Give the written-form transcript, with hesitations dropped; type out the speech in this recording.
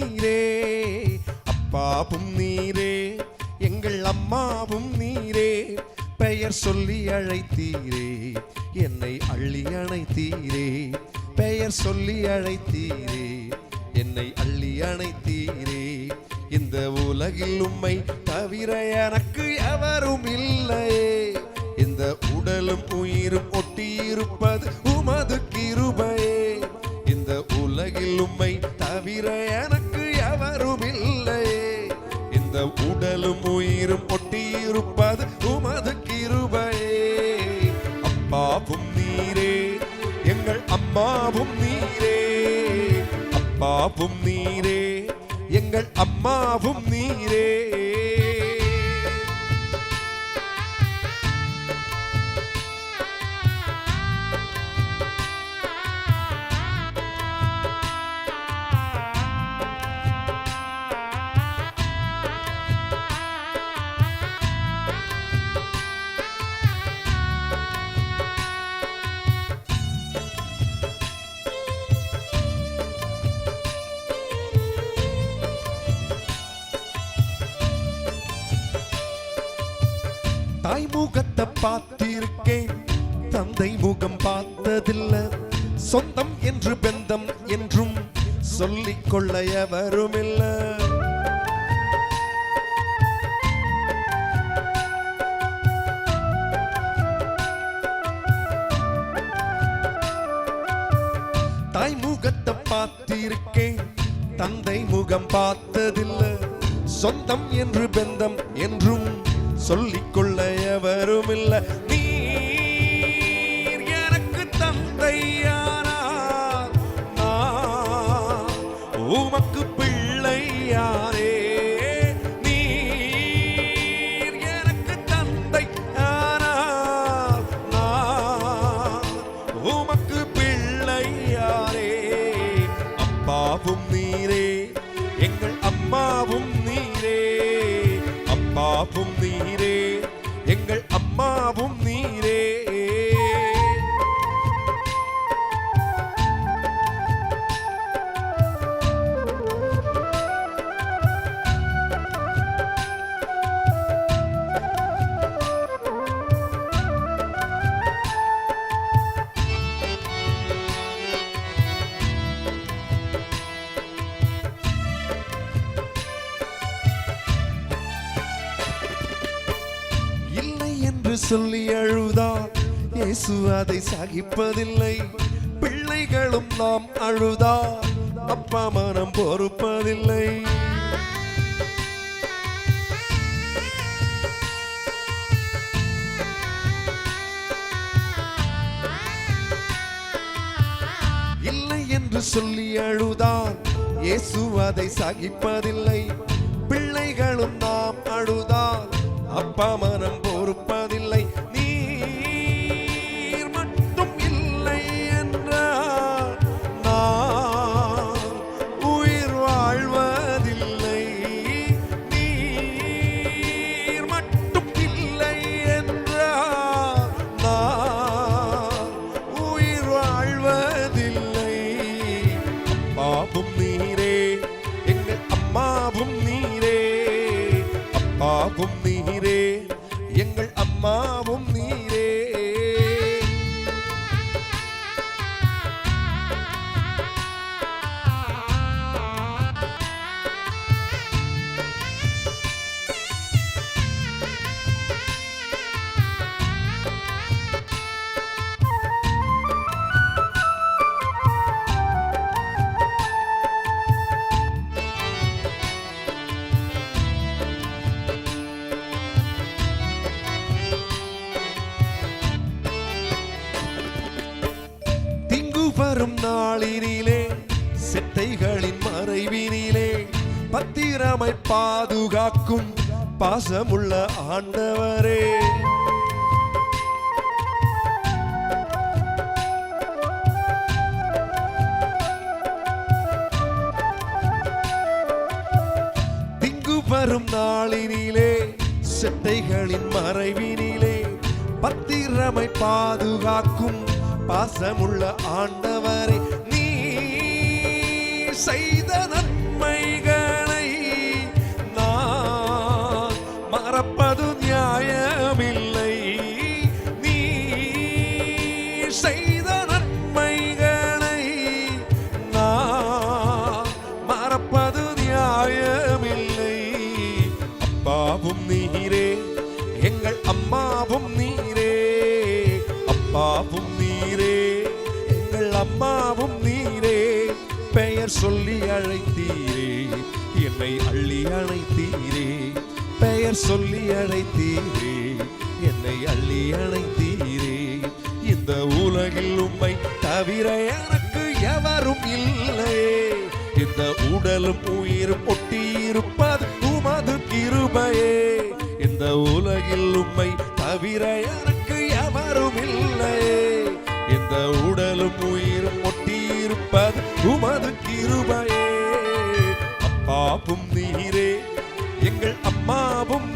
நீரே, அப்பாவும் நீரே, எங்கள் அம்மாவும் நீரே. பெயர் சொல்லி அழைத்தீரே, என்னை அள்ளி அணைத்தீரே. பெயர் சொல்லி அழைத்தீரே, என்னை அள்ளி அணைத்தீரே. இந்த உலகில் உம்மை தவிர எனக்கு எவரும் இல்லையே. இந்த உடலும் உயிரும் ஒட்டியிருப்பது உமது கிருபையே. இந்த உலகில் உம்மை தவிர எனக்கு எவரும் இல்லையே. இந்த உடலும் உயிரும் ஒட்டியிருப்பது உமது கிருபையே. அப்பாவும் நீரே, எங்கள் அம்மாவும் நீரே. அப்பாவும் நீரே, எங்கள் அம்மாவும் நீரே. தாய் முகத்தை பார்த்திருக்கேன், தந்தை முகம் பார்த்ததில்லை. சொந்தம் என்று பெந்தம் என்றும் சொல்லிக் கொள்ள எவரும் இல்லை. தாய் முகத்தை பார்த்திருக்கேன், தந்தை முகம் பார்த்ததில்லை. சொந்தம் என்று பெந்தம் என்றும் சொல்லிக்கொள்ள எவரும் இல்ல. நீர் எனக்கு தந்தையானார், நான் உமக்கு பிள்ளையாரே. நீர் எனக்கு தந்தையானார், நான் உமக்கு பிள்ளையாரே. அப்பாவும் நீரே, எங்கள் அம்மாவும் நீரே. அப்பாவும் நீரே, எங்கள் அம்மாவும் நீரே. என்று சொல்லி அழுதார் இயேசு அதை சகிப்பதில்லை. பிள்ளைகளும் நாம் அழுதார் அப்பா மனம் பொறுப்பதில்லை. இல்லை என்று சொல்லி அழுதார் இயேசு அதை சகிப்பதில்லை. பிள்ளைகளும் நாம் அழுதார் அப்பா மனம் பொறுப்பதில்லை. நீர் மட்டும் இல்லை என்றால் நான் உயிர் வாழ்வதில்லை. நீர் மட்டும் இல்லை என்றால் நான் உயிர் வாழ்வதில்லை. அப்பாவும் நீரே, எங்கள் அம்மாவும் நீரே. அப்பாவும் நீரே, எங்கள் அம்மாவும் நீரே. வரும் நாளினிலே செட்டைகளின் மறைவினிலே பத்திரமாய் பாதுகாக்கும் பாசமுள்ள ஆண்டவரே. திங்கு வரும் நாளினிலே செட்டைகளின் மறைவினிலே பத்திரமாய் பாதுகாக்கும் பாசமுள்ள ஆண்டவரே. நீ செய்த நன்மை அப்பாவும் நீரே, எங்கள் அம்மாவும் நீரே. அப்பாவும் நீரே, எங்கள் அம்மாவும் நீரே. பெயர் சொல்லி அழைத்தீரே, என்னை அள்ளி அணைத்தீரே. பெயர் சொல்லி அழைத்தீரே, என்னை அள்ளி அணைத்தீரே. இந்த உலகில் உம்மை தவிர எனக்கு எவரும் இல்லையே. இந்த உடலும் உயிரும் ஒட்டியிருப்பது உமது கிருபையே. இந்த உலகில் உம்மை தவிர எனக்கு எவரும் இல்லையே. இந்த உடலும் உயிரும் ஒட்டியிருப்பது உமது கிருபையே. அப்பாவும் நீரே, எங்கள் அம்மாவும்